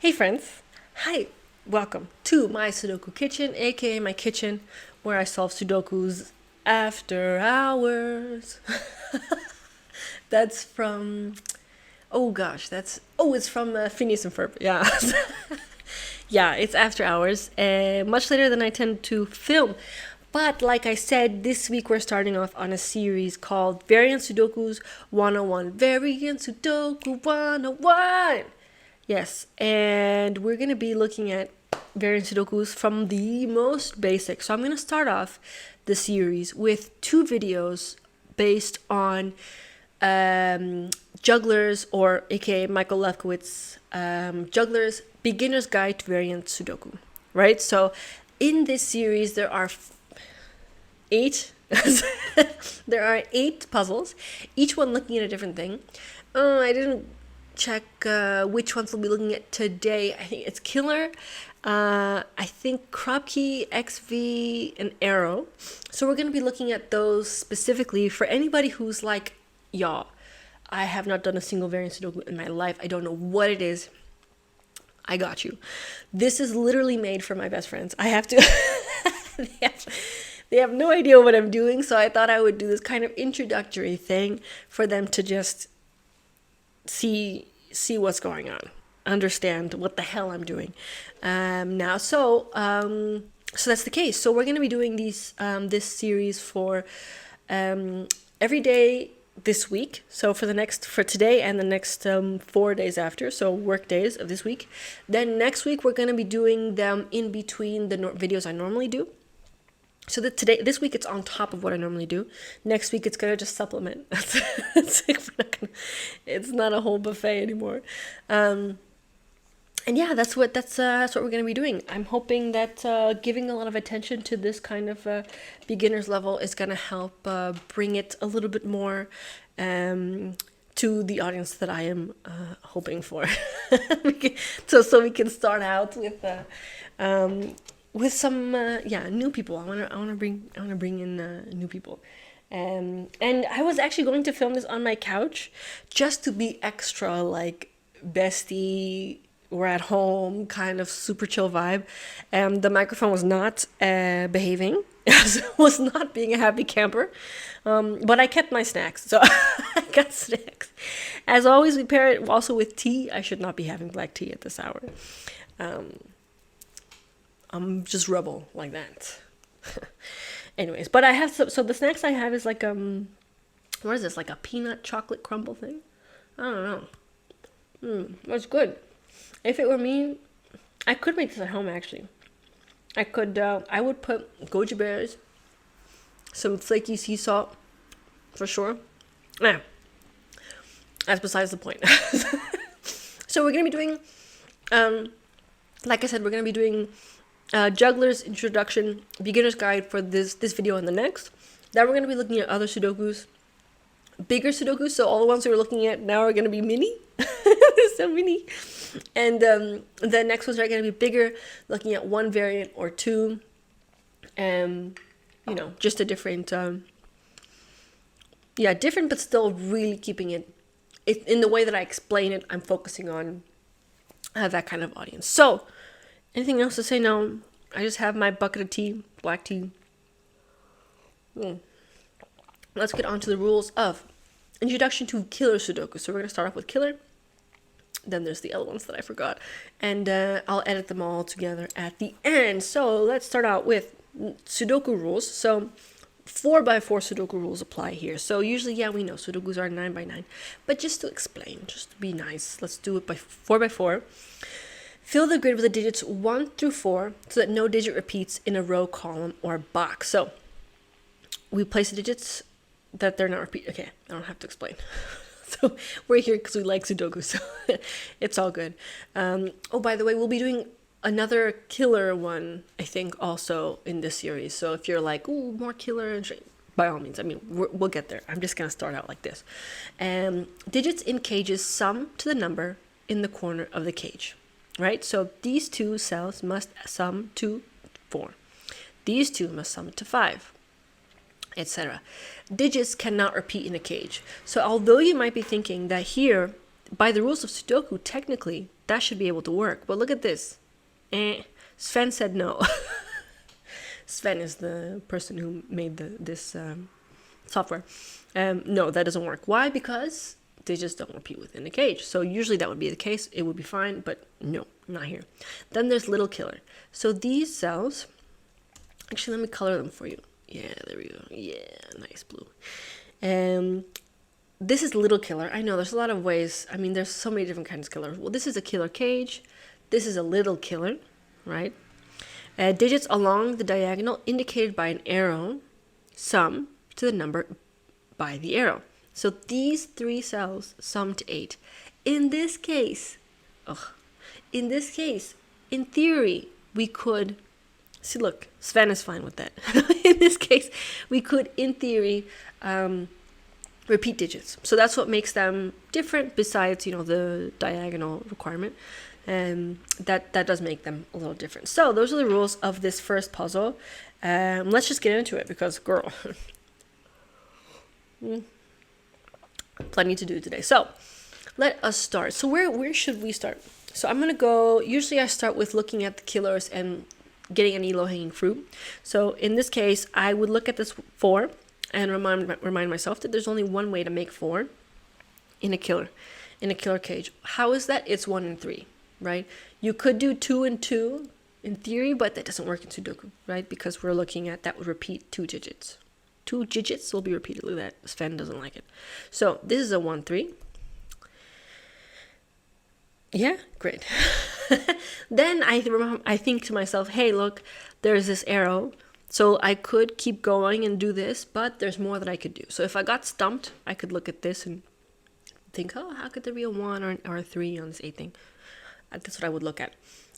Hey friends, hi, welcome to my Sudoku kitchen, aka my kitchen where I solve Sudokus after hours. That's from, oh gosh, it's from Phineas and Ferb, yeah. Yeah, it's after hours, much later than I tend to film. But like I said, this week we're starting off on a series called Variant Sudokus 101. Variant Sudoku 101! Yes, and we're going to be looking at variant Sudokus from the most basic. So I'm going to start off the series with two videos based on Jugglers, or aka Michael Lefkowitz, Juggler's Beginner's Guide to Variant Sudoku, right? So in this series, there are eight. There are 8 puzzles, each one looking at a different thing. I didn't check which ones we'll be looking at today. I think it's Killer, I think Kropki, XV, and Arrow. So we're going to be looking at those specifically for anybody who's like, y'all, I have not done a single variant Sudoku in my life. I don't know what it is. I got you. This is literally made for my best friends. I have to... they have no idea what I'm doing, so I thought I would do this kind of introductory thing for them to just see what's going on, understand what the hell I'm doing now. So that's the case. So we're going to be doing this series for every day this week. So for today and the next 4 days after, so work days of this week. Then next week we're going to be doing them in between the videos I normally do. So this week it's on top of what I normally do. Next week it's gonna just supplement. It's not a whole buffet anymore. And yeah, that's what we're gonna be doing. I'm hoping that giving a lot of attention to this kind of beginner's level is gonna help bring it a little bit more to the audience that I am hoping for. So we can start out with some new people. I want to bring in new people, and I was actually going to film this on my couch just to be extra like bestie, we're at home kind of super chill vibe. The microphone was not behaving. Was not being a happy camper, but I kept my snacks, so I got snacks. As always, we pair it also with tea. I should not be having black tea at this hour. I'm just rebel like that. Anyways, but I have so the snacks I have is like what is this, like a peanut chocolate crumble thing? I don't know. That's good. If it were me, I could make this at home actually. I would put goji berries, some flaky sea salt, for sure. Nah, that's besides the point. So we're gonna be doing, like I said, we're gonna be doing Juggler's Introduction, Beginner's Guide for this video and the next. Then we're going to be looking at other Sudokus, bigger Sudokus. So all the ones we were looking at now are going to be mini. So mini. And the next ones are going to be bigger, looking at one variant or two. Just a different, different, but still really keeping it in the way that I explain it. I'm focusing on that kind of audience. So, anything else to say? No. I just have my bucket of tea, black tea. Let's get on to the rules of Introduction to Killer Sudoku. So we're going to start off with Killer. Then there's the other ones that I forgot. And I'll edit them all together at the end. So let's start out with Sudoku rules. So 4x4 Sudoku rules apply here. So usually, we know Sudokus are 9x9. But just to explain, just to be nice, let's do it by 4x4. Fill the grid with the digits 1 through 4 so that no digit repeats in a row, column, or box. So we place the digits that they're not repeat. Okay, I don't have to explain. So we're here because we like Sudoku, so it's all good. By the way, we'll be doing another killer one, I think, also in this series. So if you're like, ooh, more killer, by all means, we'll get there. I'm just going to start out like this. Digits in cages sum to the number in the corner of the cage. Right, so these two cells must sum to 4. These two must sum to 5, etc. Digits cannot repeat in a cage. So although you might be thinking that here by the rules of Sudoku, technically, that should be able to work. But look at this. Sven said no. Sven is the person who made this software. No, that doesn't work. Why? Because they just don't repeat within the cage. So usually that would be the case. It would be fine, but no, not here. Then there's little killer. So these cells, actually, let me color them for you. Yeah, there we go. Yeah, nice blue. This is little killer. I know there's a lot of ways. I mean, there's so many different kinds of killers. Well, this is a killer cage. This is a little killer, right? Digits along the diagonal indicated by an arrow sum to the number by the arrow. So these 3 cells sum to 8. In this case, in theory, we could, see, look, Sven is fine with that. In this case, we could, in theory, repeat digits. So that's what makes them different besides, the diagonal requirement. That does make them a little different. So those are the rules of this first puzzle. Let's just get into it because, girl, plenty to do today. So let us start. So where should we start? So I'm going to go, usually I start with looking at the killers and getting any low-hanging fruit. So in this case, I would look at this 4 and remind myself that there's only one way to make 4 in a killer cage. How is that? It's 1 and 3, right? You could do 2 and 2 in theory, but that doesn't work in Sudoku, right? Because we're looking at that would repeat 2 digits. 2 digits will be repeated like that. Sven doesn't like it. So this is a 1, 3. Yeah, great. Then I think to myself, hey, look, there's this arrow. So I could keep going and do this, but there's more that I could do. So if I got stumped, I could look at this and think, oh, how could there be a 1 or a 3 on this 8 thing? That's what I would look at.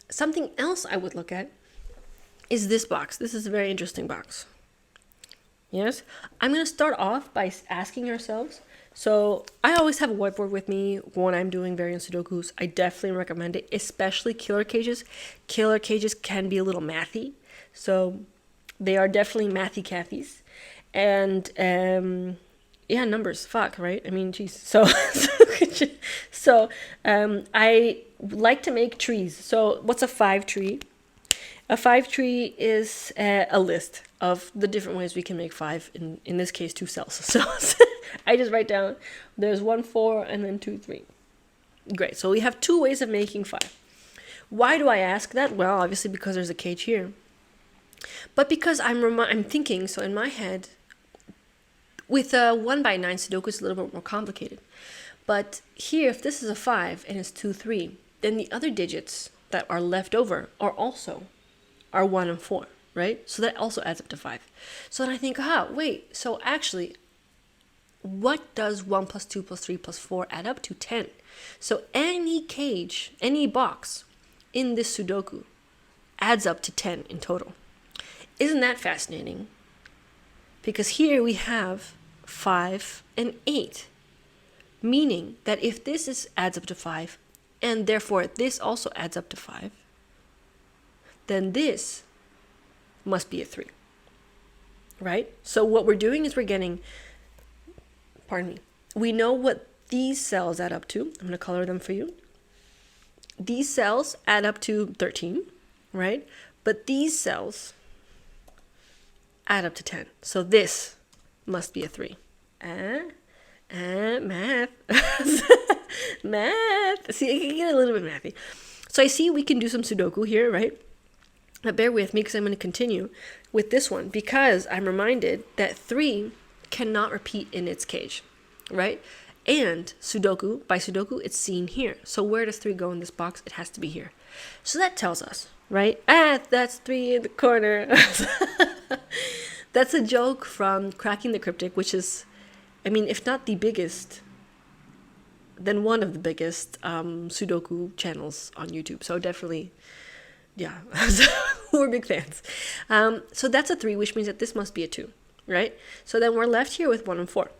Something else I would look at is this box. This is a very interesting box. Yes? I'm going to start off by asking ourselves. So I always have a whiteboard with me when I'm doing Variant Sudokus. I definitely recommend it, especially killer cages. Killer cages can be a little mathy. So they are definitely mathy Cathys. And yeah, numbers, fuck, right? I mean, geez. So I like to make trees. So what's a 5 tree? A 5 tree is a list of the different ways we can make 5, in this case 2 cells. So I just write down there's 1, 4, and then 2, 3. Great, so we have 2 ways of making 5. Why do I ask that? Well, obviously because there's a cage here. But because I'm thinking, so in my head, with a 1x9 Sudoku it's a little bit more complicated. But here, if this is a 5 and it's 2, 3, then the other digits that are left over are 1 and 4, right? So that also adds up to 5. So then I think, wait, so actually, what does 1 plus 2 plus 3 plus 4 add up to? 10. So any cage, any box in this Sudoku adds up to 10 in total. Isn't that fascinating? Because here we have 5 and 8, meaning that if this adds up to 5, and therefore this also adds up to 5, then this must be a 3, right? So what we're doing is we're getting, we know what these cells add up to. I'm going to color them for you. These cells add up to 13, right? But these cells add up to 10. So this must be a 3. Math. Math. See, I can get a little bit mathy. So I see we can do some Sudoku here, right? But bear with me because I'm going to continue with this one because I'm reminded that 3 cannot repeat in its cage, right? And by Sudoku, it's seen here. So where does 3 go in this box? It has to be here. So that tells us, right? That's 3 in the corner. That's a joke from Cracking the Cryptic, which is, I mean, if not the biggest, then one of the biggest Sudoku channels on YouTube. So definitely, yeah, we're big fans. So that's a 3, which means that this must be a 2, right? So then we're left here with 1 and 4.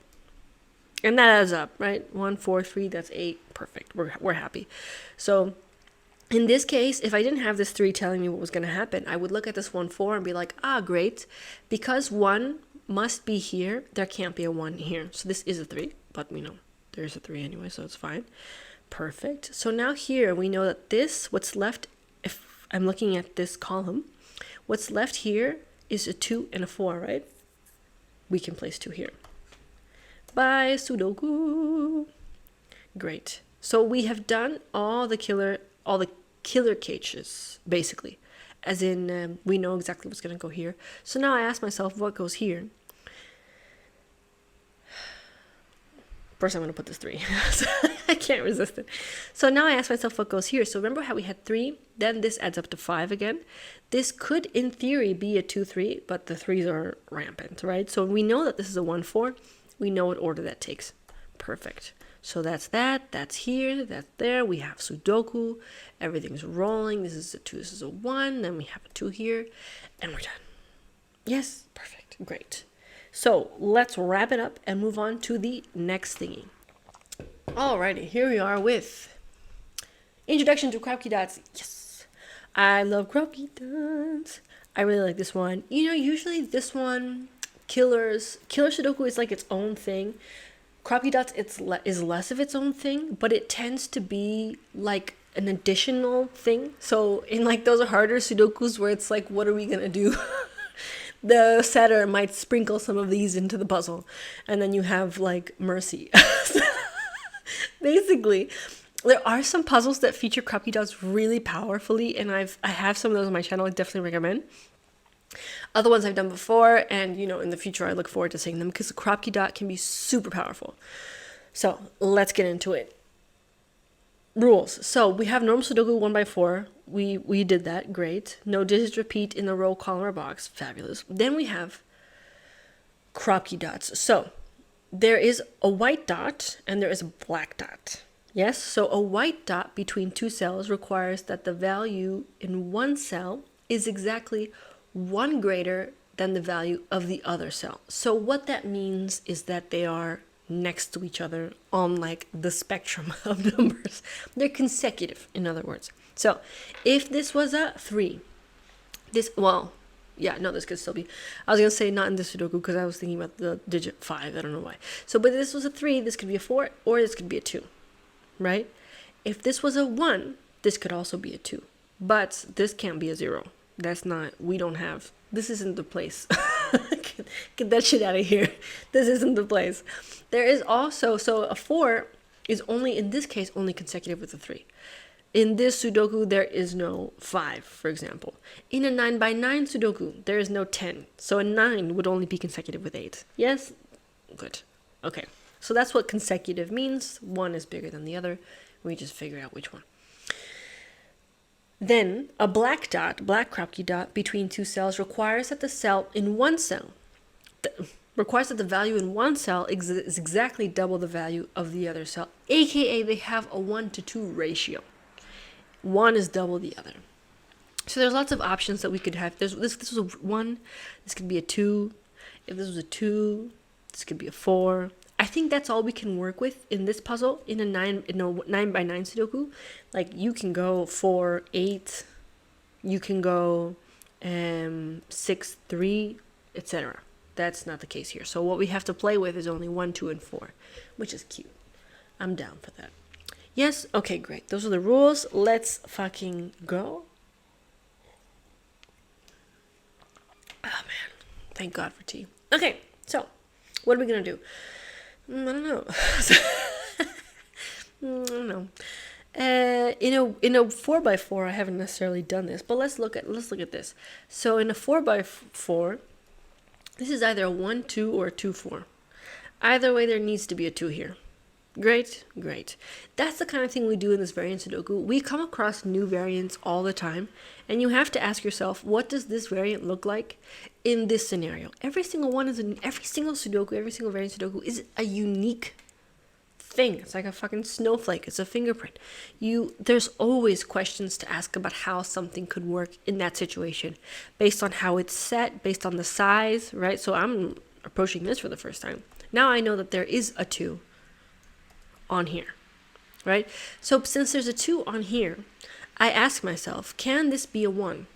And that adds up, right? 1, 4, 3, that's 8. Perfect. We're happy. So in this case, if I didn't have this 3 telling me what was going to happen, I would look at this 1, 4 and be like, great. Because 1 must be here, there can't be a 1 here. So this is a 3, but there's a 3 anyway, so it's fine. Perfect. So now here we know that this, what's left, if I'm looking at this column, what's left here is a 2 and a 4, right? We can place 2 here. Bye, Sudoku. Great. So we have done all the killer caches, basically. As in, we know exactly what's going to go here. So now I ask myself, what goes here? First, I'm going to put this 3. I can't resist it. So now I ask myself what goes here. So remember how we had 3? Then this adds up to 5 again. This could, in theory, be a 2-3, but the 3s are rampant, right? So we know that this is a 1-4. We know what order that takes. Perfect. So that's that. That's here. That's there. We have Sudoku. Everything's rolling. This is a 2. This is a 1. Then we have a 2 here. And we're done. Yes. Perfect. Great. So let's wrap it up and move on to the next thingy. Alrighty, here we are with Introduction to Kropki dots. Yes, I love Kropki dots. I really like this one. You know, usually this one, Killer Sudoku is like its own thing. Kropki dots is less of its own thing, but it tends to be like an additional thing. So in like those harder Sudokus where it's like, what are we gonna do? The setter might sprinkle some of these into the puzzle, and then you have like mercy. Basically, there are some puzzles that feature Kropki dots really powerfully, and I have some of those on my channel. I definitely recommend. Other ones I've done before, and you know, in the future I look forward to seeing them because the Kropki dot can be super powerful. So let's get into it. Rules. So we have normal Sudoku 1x4. We did that. Great. No digits repeat in the row, column, or box. Fabulous. Then we have Kropki dots. So there is a white dot and there is a black dot. Yes. So a white dot between 2 cells requires that the value in one cell is exactly 1 greater than the value of the other cell. So what that means is that they are next to each other on like the spectrum of numbers. They're consecutive, in other words. So if this was a 3, this could still be. I was gonna say not in this Sudoku because I was thinking about the digit 5. I don't know why. So, but this was a 3, this could be a 4, or this could be a 2, right? If this was a 1, this could also be a 2, but this can't be a 0. That's not. We don't have. This isn't the place. Get that shit out of here. This isn't the place. There is also, so a 4 is only, in this case, only consecutive with a 3. In this Sudoku, there is no 5, for example. In a 9x9 Sudoku, there is no 10. So a 9 would only be consecutive with 8. Yes? Good. Okay. So that's what consecutive means. One is bigger than the other. We just figure out which one. Then a black Kropki dot between 2 cells requires that the value in one cell is exactly double the value of the other cell, aka they have a 1-to-2 ratio. One is double the other. So there's lots of options that we could have. This was a 1, this could be a 2. If this was a 2, this could be a 4. I think that's all we can work with in this puzzle in a 9x9 Sudoku. Like you can go 4, 8, you can go 6, 3, etc. That's not the case here. So what we have to play with is only 1, 2, and 4, which is cute. I'm down for that. Yes? Okay, great. Those are the rules. Let's fucking go. Oh man. Thank God for tea. Okay, so what are we gonna do? I don't know. I don't know. In a 4x4, I haven't necessarily done this, but let's look at this. So in a 4x4, this is either a 1-2 or a 2-4. Either way, there needs to be a 2 here. Great. That's the kind of thing we do in this variant Sudoku. We come across new variants all the time, and you have to ask yourself, what does this variant look like in this scenario? Every single Sudoku, every single variant Sudoku is a unique thing. It's like a fucking snowflake. It's a fingerprint. There's always questions to ask about how something could work in that situation, based on how it's set, based on the size, right? So I'm approaching this for the first time. Now I know that there is a 2 on here, right? So since there's a 2 on here, I ask myself, can this be a 1?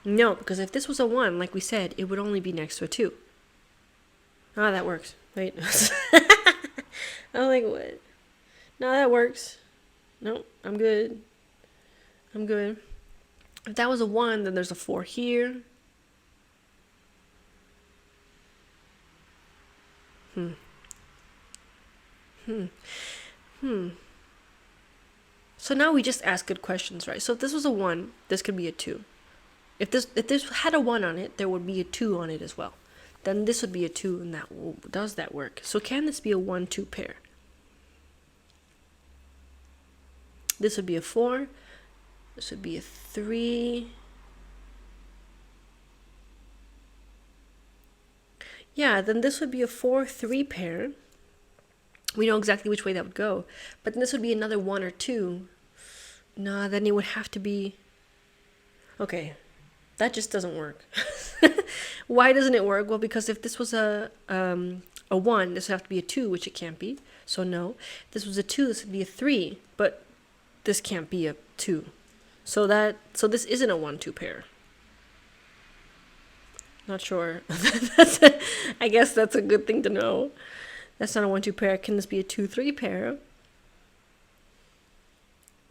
No, because if this was a 1, like we said, it would only be next to a 2. Oh, that works. Wait. I'm like, what? No, that works. No, I'm good. I'm good. If that was a 1, then there's a 4 here. Hmm. Hmm. Hmm. So now we just ask good questions, right? So if this was a 1, this could be a 2. If this had a 1 on it, there would be a 2 on it as well. Then this would be a 2, and that does that work? So can this be a 1-2 pair? This would be a 4. This would be a 3. Yeah, then this would be a 4-3 pair. We know exactly which way that would go. But then this would be another 1 or 2. Nah, then it would have to be... Okay, that just doesn't work. Why doesn't it work? Well, because if this was a 1, this would have to be a 2, which it can't be. So no. If this was a 2, this would be a 3, but this can't be a 2. So this isn't a 1-2 pair. Not sure. I guess that's a good thing to know. That's not a 1-2 pair. Can this be a 2-3 pair?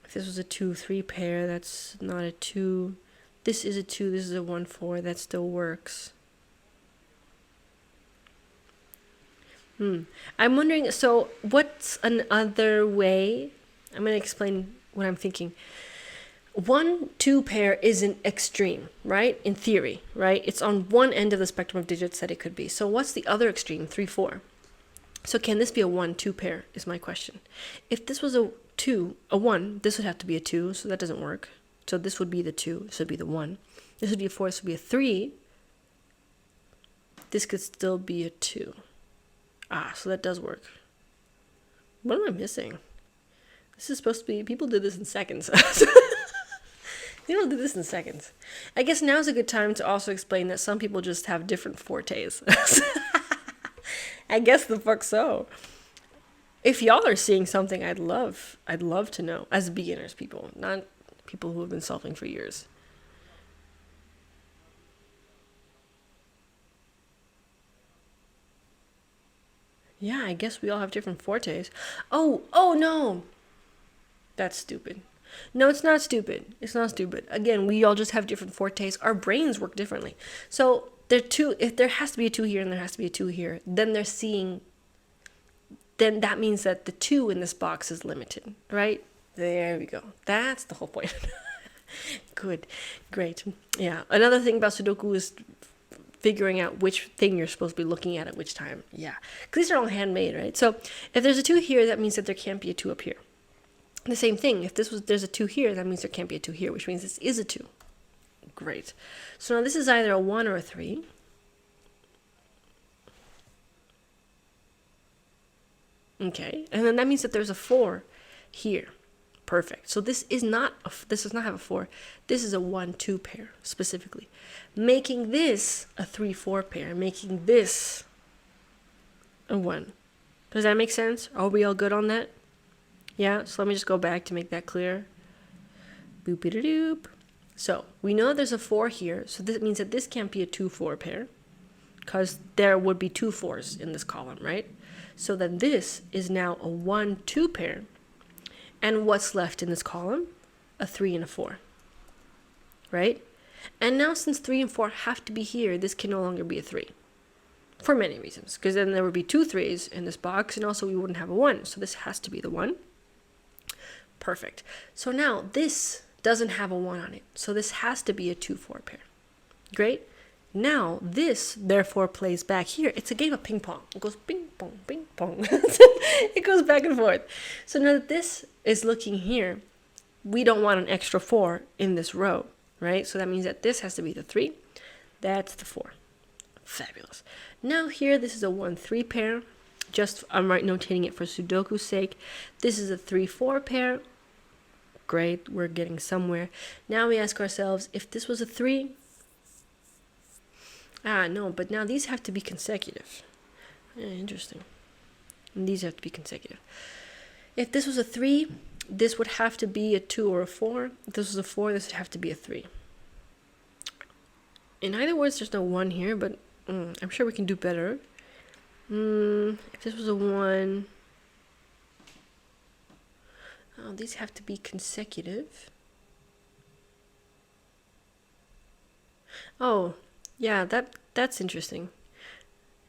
If this was a 2-3 pair, that's not a 2. This is a 2. This is a 1-4. That still works. I'm wondering, so what's another way? I'm going to explain what I'm thinking. 1-2 pair isn't extreme, right? In theory, right? It's on one end of the spectrum of digits that it could be. So what's the other extreme? 3-4. So can this be a 1-2 pair is my question. If this was a 1, this would have to be a 2, so that doesn't work. So this would be the 2, this would be the 1. This would be a 4, this would be a 3. This could still be a 2. So that does work. What am I missing? This is supposed to be, people did this in seconds. People do this in seconds. I guess now's a good time to also explain that some people just have different fortes. I guess the fuck so. If y'all are seeing something, I'd love to know. As beginners, people, not people who have been solving for years. Yeah, I guess we all have different fortes. Oh no. That's stupid. No, it's not stupid. It's not stupid. Again, we all just have different fortes. Our brains work differently. So if there has to be a 2 here and there has to be a 2 here, then then that means that the 2 in this box is limited, right? There we go. That's the whole point. Good. Great. Yeah. Another thing about Sudoku is figuring out which thing you're supposed to be looking at which time. Yeah. Because these are all handmade, right? So if there's a 2 here, that means that there can't be a 2 up here. The same thing. If there's a 2 here, that means there can't be a 2 here, which means this is a 2. Great. So now this is either a 1 or a 3. Okay. And then that means that there's a 4 here. Perfect. So this does not have a 4. This is a 1-2 pair specifically. Making this a 3-4 pair. Making this a 1. Does that make sense? Are we all good on that? Yeah, so let me just go back to make that clear. Boop-a-doop. So we know there's a 4 here, so this means that this can't be a 2-4 pair, because there would be 2 4s in this column, right? So then this is now a 1-2 pair, and what's left in this column? A 3 and a 4, right? And now since 3 and 4 have to be here, this can no longer be a 3. For many reasons, because then there would be 2 3s in this box, and also we wouldn't have a 1, so this has to be the 1. Perfect. So now this doesn't have a 1 on it, so this has to be a 2-4 pair. Great. Now this therefore plays back here. It's a game of ping pong. It goes ping pong, ping pong. It goes back and forth. So now that this is looking here, we don't want an extra 4 in this row, right? So that means that this has to be the 3. That's the 4. Fabulous. Now here, this is a 1-3 pair. Just, I'm notating it for Sudoku's sake. This is a 3-4 pair. Great, we're getting somewhere. Now we ask ourselves, if this was a 3, no, but now these have to be consecutive. Interesting. And these have to be consecutive. If this was a 3, this would have to be a 2 or a 4. If this was a 4, this would have to be a 3. In either words, there's no 1 here, but I'm sure we can do better. If this was a 1, Oh, these have to be consecutive. Oh, yeah, that's interesting.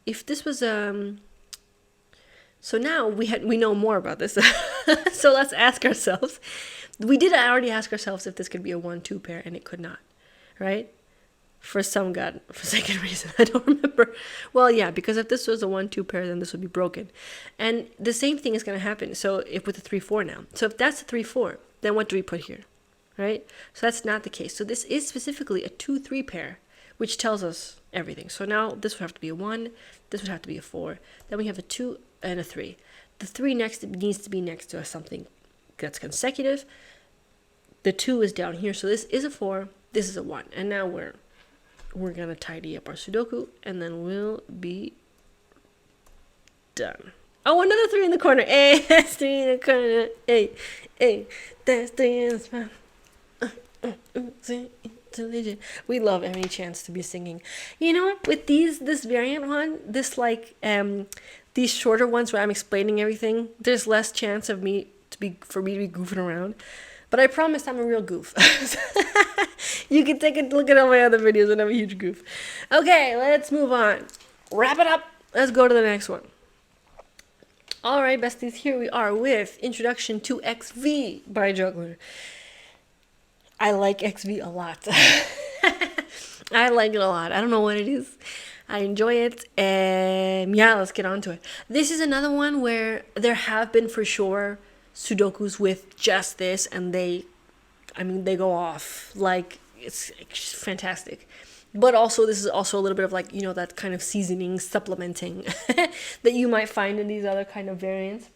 If this was so now we know more about this. So let's ask ourselves. We did already ask ourselves if this could be a 1-2 pair, and it could not, right? For some godforsaken reason, I don't remember. Well, yeah, because if this was a 1-2 pair, then this would be broken, and the same thing is going to happen. So if with a 3-4 now, so if that's a 3-4, then what do we put here, right? So that's not the case. So this is specifically a 2-3 pair, which tells us everything. So now this would have to be a 1, this would have to be a 4, then we have a 2 and a 3. The 3 next needs to be next to something that's consecutive. The 2 is down here, so this is a 4, this is a 1, and now we're gonna tidy up our Sudoku, and then we'll be done. Oh, another 3 in the corner. Hey, that's 3 in the corner. Hey, hey, that's 3 in the spot. We love any chance to be singing. You know what? With this variant one, these shorter ones where I'm explaining everything, there's less chance of me to be goofing around. But I promise I'm a real goof. You can take a look at all my other videos and I'm a huge goof. Okay, let's move on. Wrap it up. Let's go to the next one. Alright, besties, here we are with Introduction to XV by Juggler. I like XV a lot. I like it a lot. I don't know what it is. I enjoy it. Yeah, let's get on to it. This is another one where there have been for sure Sudokus with just this, and they go off. Like, it's fantastic. But also, this is also a little bit of like, that kind of seasoning, supplementing that you might find in these other kind of variants.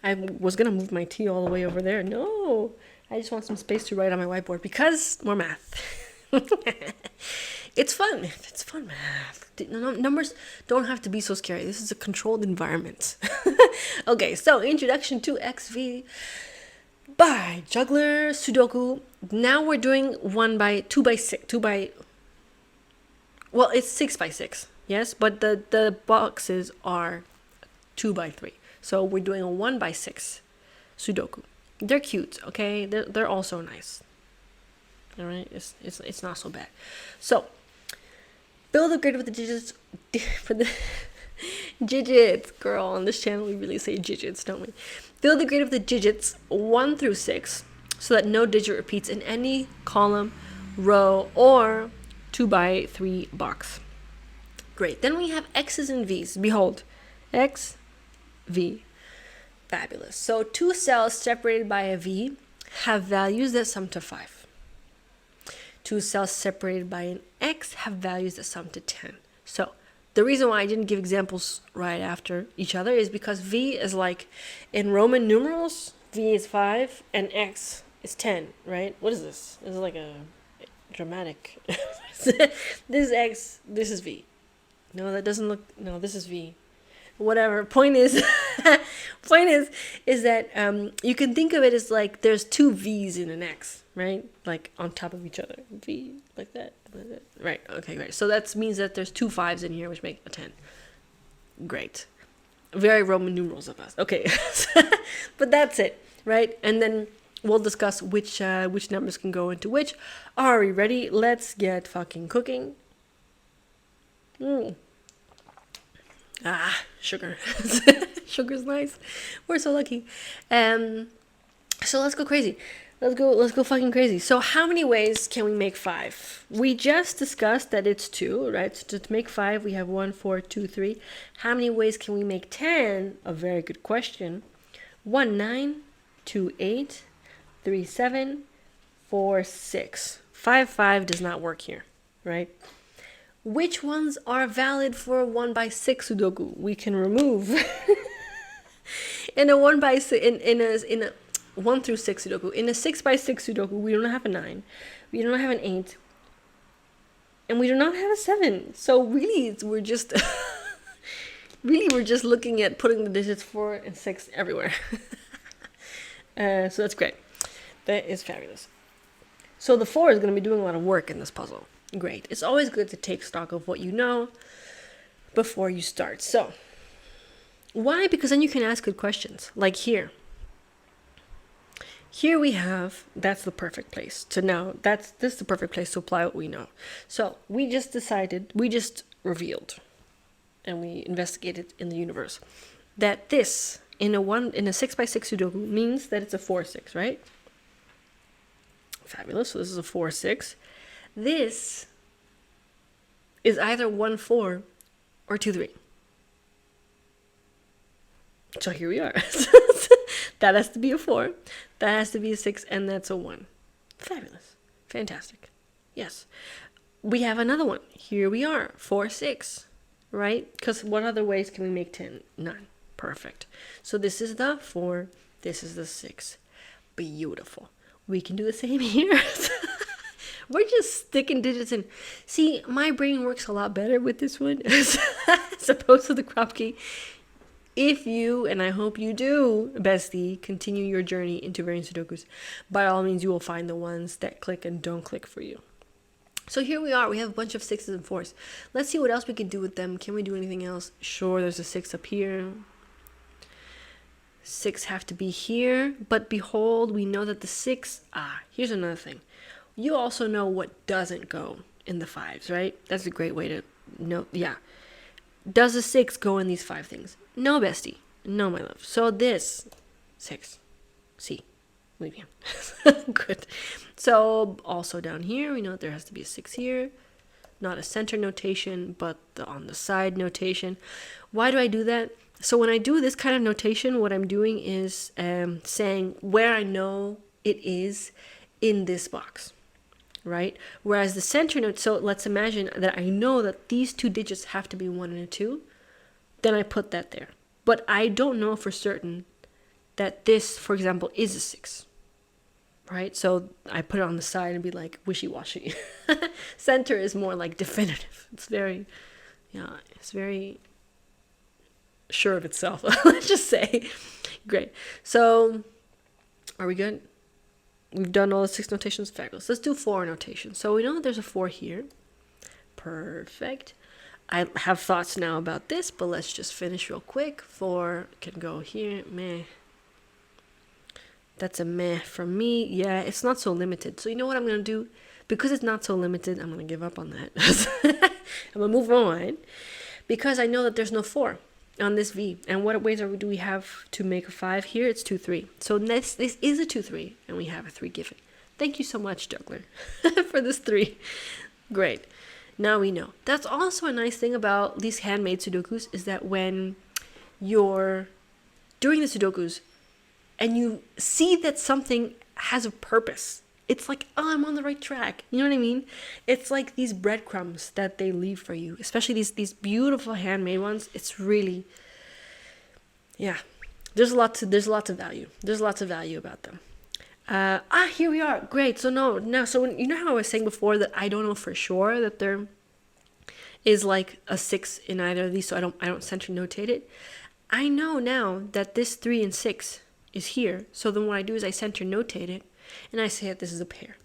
I was going to move my tea all the way over there. No, I just want some space to write on my whiteboard because more math. It's fun. It's fun math. Numbers don't have to be so scary. This is a controlled environment. Okay, so Introduction to XV by Juggler Sudoku. Now we're doing 2x6. Well, it's 6x6, yes, but the boxes are 2x3. So we're doing a 1x6 Sudoku. They're cute, okay? They're also nice. All right, it's not so bad. So build a grid with the digits for the digits, girl. On this channel, we really say digits, don't we? Build a grid of the digits 1 through 6 so that no digit repeats in any column, row, or 2x3 box. Great. Then we have X's and V's. Behold, X, V. Fabulous. So 2 cells separated by a V have values that sum to 5. 2 cells separated by an X have values that sum to 10. So the reason why I didn't give examples right after each other is because V is like, in Roman numerals, V is 5 and X is 10, right? What is this? This is like a dramatic. This is X, this is V. No, that doesn't look, no, this is V. Whatever. Point is that you can think of it as like there's 2 V's in an X, right? Like on top of each other. V, like that. Right. Okay, great. So that means that there's 2 5s in here, which make a 10. Great. Very Roman numerals of us. Okay. But that's it, right? And then we'll discuss which numbers can go into which. Are we ready? Let's get fucking cooking. Sugar. Sugar's nice. We're so lucky. So let's go crazy. Let's go fucking crazy. So how many ways can we make 5? We just discussed that it's 2, right? So to make 5, we have 1, 4, 2, 3. How many ways can we make 10? A very good question. 1, 9, 2, 8, 3, 7, 4, 6. 5, 5 does not work here, right? Which ones are valid for a 1x6 Sudoku? We can remove in a 1x6 in a 1 through 6 Sudoku. In a 6x6 Sudoku, we don't have a 9, we don't have an 8, and we do not have a 7. So really, we're just looking at putting the digits 4 and 6 everywhere. So that's great. That is fabulous. So the 4 is going to be doing a lot of work in this puzzle. Great. It's always good to take stock of what you know before you start. So, why? Because then you can ask good questions. Like here. here we have, that's the perfect place to know. This is the perfect place to apply what we know. So we just revealed, and we investigated in the universe that this in a 6x6 Sudoku means that it's a 4-6, right? Fabulous. So this is a 4-6. This is either 1-4 or 2-3. So here we are. That has to be a 4. That has to be a 6, and that's a 1. Fabulous. Fantastic. Yes. We have another one. Here we are. 4-6. Right? Because what other ways can we make 10? None. Perfect. So this is the 4. This is the 6. Beautiful. We can do the same here. We're just sticking digits in. See, my brain works a lot better with this one as opposed to the Kropki. If you, and I hope you do, bestie, continue your journey into Variant Sudokus, by all means, you will find the ones that click and don't click for you. So here we are. We have a bunch of 6s and 4s. Let's see what else we can do with them. Can we do anything else? Sure, there's a 6 up here. 6 have to be here. But behold, we know that the 6... here's another thing. You also know what doesn't go in the 5s, right? That's a great way to know. Yeah. Does a 6 go in these 5 things? No, bestie. No, my love. So this 6. C. Leave him. Good. So also down here, we know there has to be a 6 here. Not a center notation, but on the side notation. Why do I do that? So when I do this kind of notation, what I'm doing is saying where I know it is in this box. Right? Whereas the center note, so let's imagine that I know that these 2 digits have to be 1 and a 2. Then I put that there. But I don't know for certain that this, for example, is a 6. Right? So I put it on the side and be like wishy-washy. Center is more like definitive. It's very sure of itself. Let's just say. Great. So are we good? We've done all the 6 notations. Fabulous. Let's do 4 notations. So we know that there's a 4 here. Perfect. I have thoughts now about this, but let's just finish real quick. 4 can go here. Meh. That's a meh from me. Yeah, it's not so limited. So you know what I'm going to do? Because it's not so limited, I'm going to give up on that. I'm going to move on. Because I know that there's no 4 on this V. And what ways do we have to make a 5 here? It's 2-3. So this is a 2-3, and we have a 3 given. Thank you so much, Juggler, for this 3. Great. Now we know. That's also a nice thing about these handmade Sudokus, is that when you're doing the Sudokus and you see that something has a purpose, it's like, oh, I'm on the right track. You know what I mean? It's like these breadcrumbs that they leave for you, especially these beautiful handmade ones. It's really, yeah. There's lots of value. There's lots of value about them. Here we are. Great. So so you know how I was saying before that I don't know for sure that there is like a 6 in either of these, so I don't center notate it. I know now that this 3 and 6 is here. So then what I do is I center notate it, and I say that this is a pair,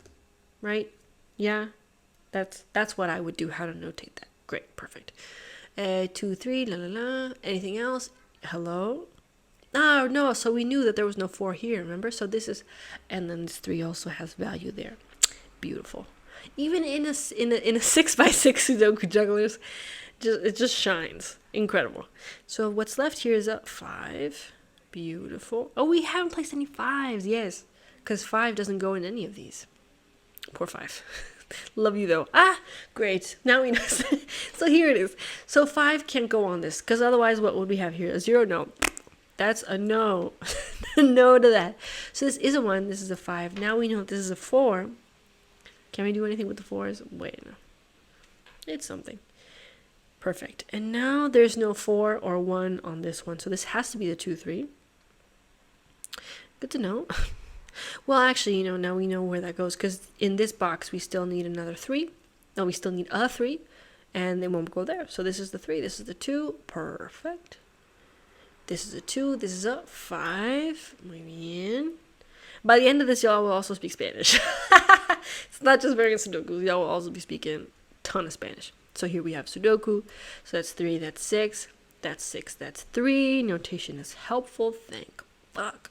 right? Yeah, that's what I would do. How to notate that? Great, perfect. 2, 3, la la la. Anything else? Hello. Oh no, so we knew that there was no 4 here, remember? So this is, and then this 3 also has value there. Beautiful. Even in a 6x6 Sudoku Jugglers, it just shines. Incredible. So what's left here is a 5. Beautiful. Oh, we haven't placed any 5s, yes, because 5 doesn't go in any of these. Poor 5. Love you though. Great. Now we know. So here it is. So 5 can't go on this, because otherwise what would we have here? A 0? No. That's a no. No to that. So this is a 1. This is a 5. Now we know this is a 4. Can we do anything with the 4s? Wait, no. It's something. Perfect. And now there's no 4 or 1 on this one. So this has to be the 2, 3. Good to know. Well, actually, now we know where that goes. Because in this box, we still need another 3. No, we still need a 3. And they won't go there. So this is the 3. This is the 2. Perfect. This is a 2. This is a 5. Muy bien. By the end of this, y'all will also speak Spanish. It's not just Variant Sudoku. Y'all will also be speaking a ton of Spanish. So here we have Sudoku. So that's 3. That's 6. That's 6. That's 3. Notation is helpful. Thank fuck.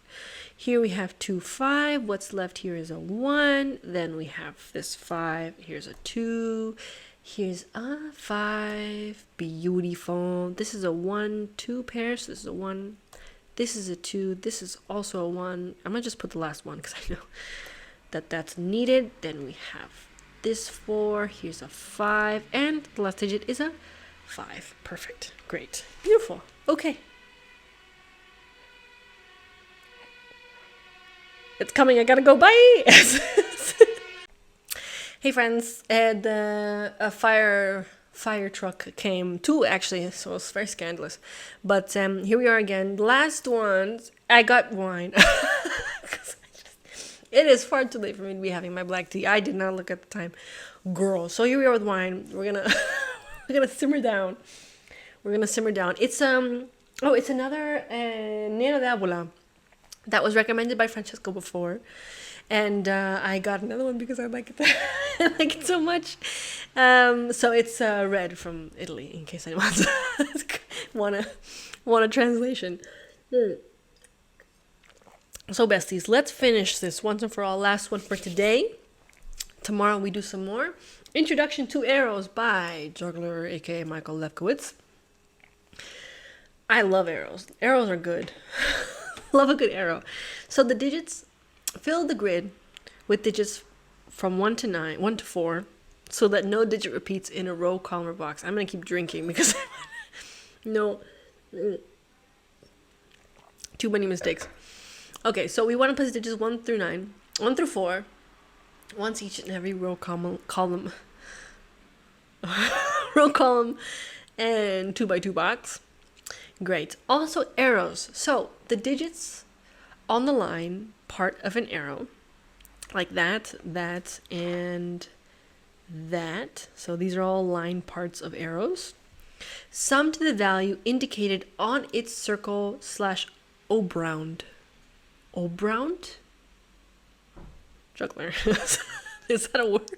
Here we have 2, 5. What's left here is a 1. Then we have this 5. Here's a 2. Here's a 5. Beautiful. This is a 1, 2 pairs. So this is a 1. This is a 2. This is also a 1. I'm going to just put the last one because I know that that's needed. Then we have this 4. Here's a 5. And the last digit is a 5. Perfect. Great. Beautiful. Okay. It's coming. I gotta go. Bye. Hey friends, a fire truck came, 2 actually, so it's very scandalous. But here we are again. Last ones. I got wine. It is far too late for me to be having my black tea. I did not look at the time, girl. So here we are with wine. We're gonna simmer down. It's it's another Nero de Avola that was recommended by Francesco before, and I got another one because I like it. I like it so much. So it's red from Italy, in case anyone want a translation. So besties, let's finish this once and for all. Last one for today. Tomorrow we do some more. Introduction to Arrows by Juggler, aka Michael Lefkowitz. I love arrows. Arrows are good. Love a good arrow. So the digits, fill the grid with digits from 1 to 9, 1 to 4, so that no digit repeats in a row, column, or box. I'm gonna keep drinking because no, too many mistakes. Okay, so we want to place digits 1 through 9, 1 through 4, once each in every row, column, row, column, and 2 by 2 box. Great. Also arrows. So the digits on the line part of an arrow, like that, and that. So these are all line parts of arrows. Sum to the value indicated on its circle / obround. Obround? Juggler. Is that a word?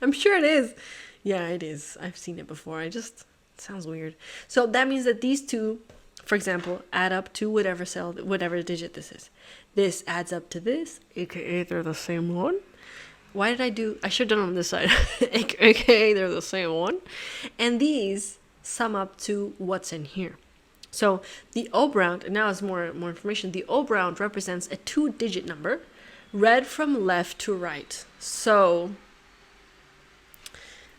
I'm sure it is. Yeah, it is. I've seen it before. It sounds weird. So that means that these two, for example, add up to whatever digit this is. This adds up to this, aka they're the same one. Why did I should have done it on this side. aka they're the same one. And these sum up to what's in here. So the obround, and now it's more information. The obround represents a 2-digit number, read from left to right. So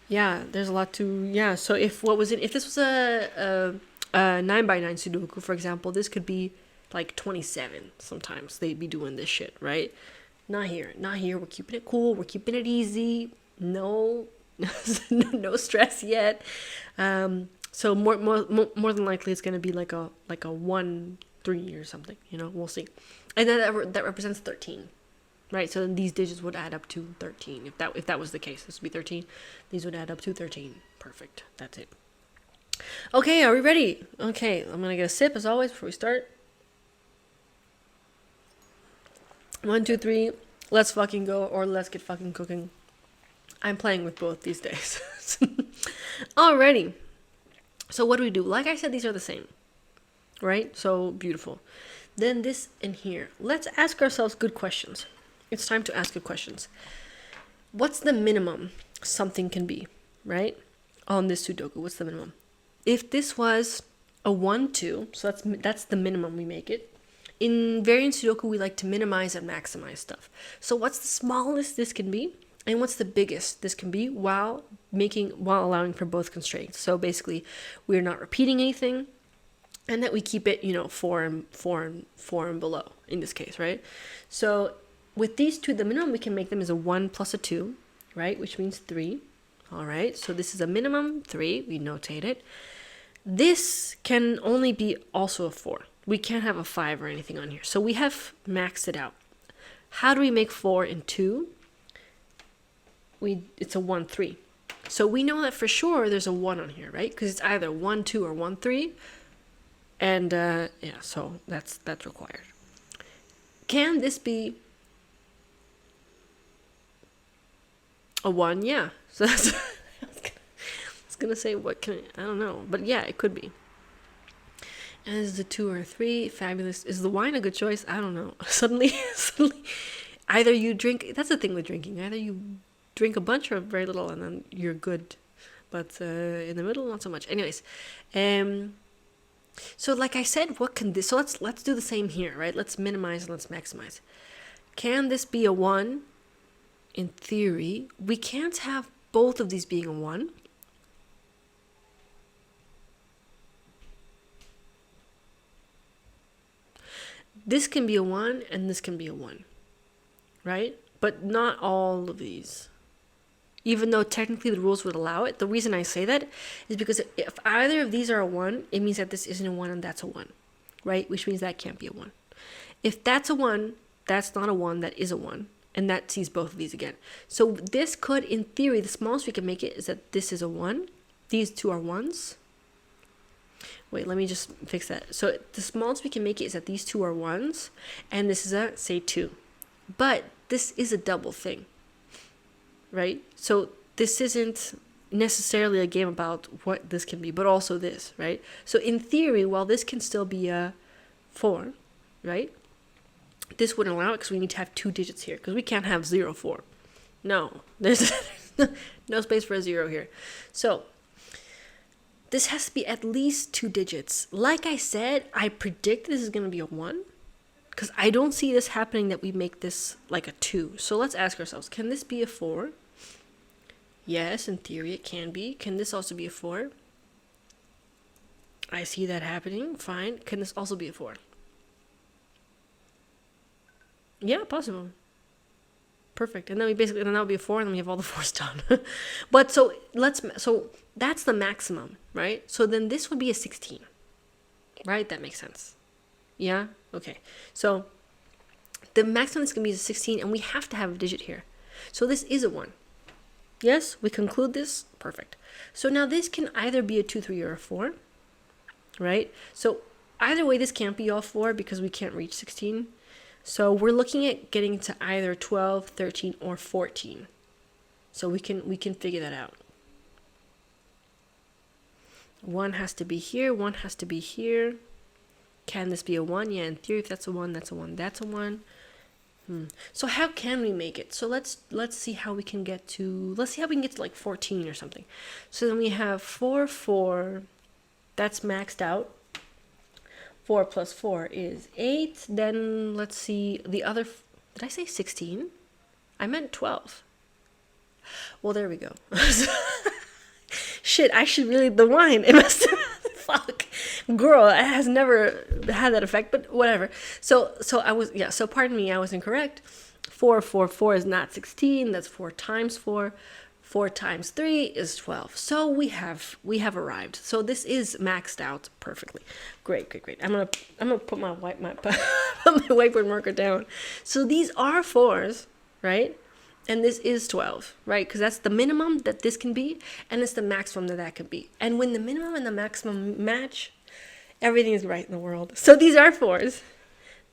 yeah, there's a lot to, yeah. So if this was a 9 by 9 Sudoku, for example, this could be like 27. Sometimes they'd be doing this shit, right? Not here. We're keeping it cool. We're keeping it easy. No, no stress yet. So more than likely it's gonna be like a 1, 3 or something. We'll see. And then that represents 13. Right, so then these digits would add up to 13. If that was the case, this would be 13. These would add up to 13. Perfect. That's it. Okay, are we ready? Okay, I'm gonna get a sip as always before we start. 1, 2, 3. Let's fucking go, or let's get fucking cooking. I'm playing with both these days. Alrighty. So what do we do? Like I said, these are the same. Right? So beautiful. Then this in here. Let's ask ourselves good questions. It's time to ask good questions. What's the minimum something can be, right? On this Sudoku, what's the minimum? If this was a 1, 2, so that's the minimum we make it. In Variant Sudoku, we like to minimize and maximize stuff. So what's the smallest this can be? And what's the biggest this can be while allowing for both constraints? So basically, we're not repeating anything, and that we keep it, 4 and below in this case, right? So with these two, the minimum we can make them is a 1 plus a 2, right? Which means 3. All right. So this is a minimum 3. We notate it. This can only be also a 4. We can't have a 5 or anything on here. So we have maxed it out. How do we make 4 and 2? It's a 1, 3. So we know that for sure there's a 1 on here, right? Because it's either 1, 2 or 1, 3. And yeah, so that's required. Can this be a 1? Yeah. So that's I was gonna say, what can I don't know, but yeah, it could be. And is the 2 or 3 fabulous? Is the wine a good choice? I don't know. Suddenly, either you drink. That's the thing with drinking. Either you drink a bunch or very little, and then you're good. But in the middle, not so much. Anyways, so like I said, what can this? So let's do the same here, right? Let's minimize and let's maximize. Can this be a 1? In theory, we can't have both of these being a 1. This can be a 1 and this can be a 1, right? But not all of these. Even though technically the rules would allow it. The reason I say that is because if either of these are a 1, it means that this isn't a 1 and that's a 1, right? Which means that can't be a 1. If that's a 1, that's not a 1, that is a 1. And that sees both of these again. So this could, in theory, the smallest we can make it is that this is a 1. These two are 1s. Wait, let me just fix that. So the smallest we can make it is that these two are 1s. And this is a, say, 2. But this is a double thing. Right? So this isn't necessarily a game about what this can be, but also this, right? So in theory, while this can still be a 4, right? This wouldn't allow it because we need to have 2 digits here because we can't have 0, 4. No, there's no space for a 0 here. So this has to be at least 2 digits. Like I said, I predict this is going to be a 1 because I don't see this happening that we make this like a 2. So let's ask ourselves, can this be a 4? Yes, in theory it can be. Can this also be a 4? I see that happening. Fine. Can this also be a 4? Yeah, possible. Perfect. And then then that would be a 4, and then we have all the 4s done. But so that's the maximum, right? So then this would be a 16, right? That makes sense. Yeah? Okay. So the maximum is going to be a 16, and we have to have a digit here. So this is a 1. Yes, we conclude this. Perfect. So now this can either be a 2, 3, or a 4, right? So either way, this can't be all 4 because we can't reach 16. So we're looking at getting to either 12, 13, or 14. So we can figure that out. 1 has to be here, 1 has to be here. Can this be a 1? Yeah, in theory, if that's a 1, that's a 1, that's a 1. So how can we make it? So let's see how we can get to, like 14 or something. So then we have 4, 4. That's maxed out. 4 plus 4 is 8. Then let's see the other. Did I say 16? I meant 12. Well, there we go. Shit, I should really the wine. It must have. Fuck, girl, it has never had that effect. But whatever. So I was So pardon me, I was incorrect. 4, 4, 4 is not 16. That's 4 times 4. 4 times 3 is 12. So we have arrived. So this is maxed out perfectly. Great. I'm gonna put my whiteboard marker down. So these are 4s, right? And this is 12, right? Because that's the minimum that this can be, and it's the maximum that can be. And when the minimum and the maximum match, everything is right in the world. So these are 4s.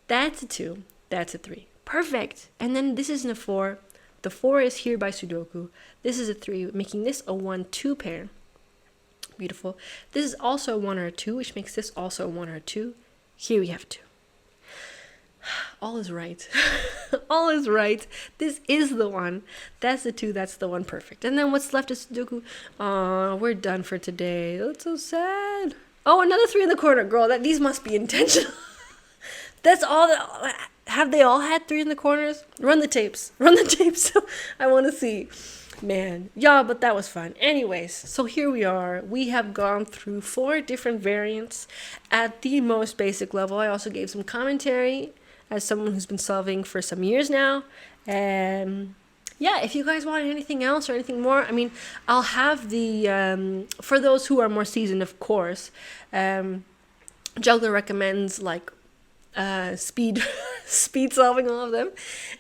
That's a 2. That's a 3. Perfect. And then this isn't a 4. The 4 is here by Sudoku. This is a 3, making this a 1-2 pair. Beautiful. This is also a 1 or a 2, which makes this also a 1 or a 2. Here we have 2. All is right. All is right. This is the 1. That's the 2. That's the 1. Perfect. And then what's left is Sudoku. We're done for today. That's so sad. Oh, another 3 in the corner. Girl, these must be intentional. That's all that. Have they all had 3 in the corners? Run the tapes. I want to see. Man. Yeah, but that was fun. Anyways, so here we are. We have gone through 4 different variants at the most basic level. I also gave some commentary as someone who's been solving for some years now. And yeah, if you guys want anything else or anything more, I mean, I'll have the, for those who are more seasoned, of course, Juggler recommends like speed solving all of them,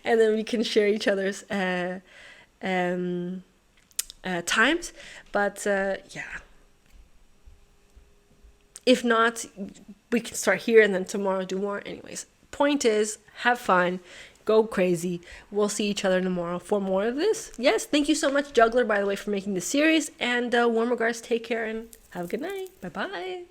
and then we can share each other's times. But yeah, if not, we can start here and then tomorrow do more. Anyways, point is, have fun, go crazy. We'll see each other tomorrow for more of this. Yes, thank you so much, Juggler, by the way, for making this series, and warm regards. Take care and have a good night. Bye bye.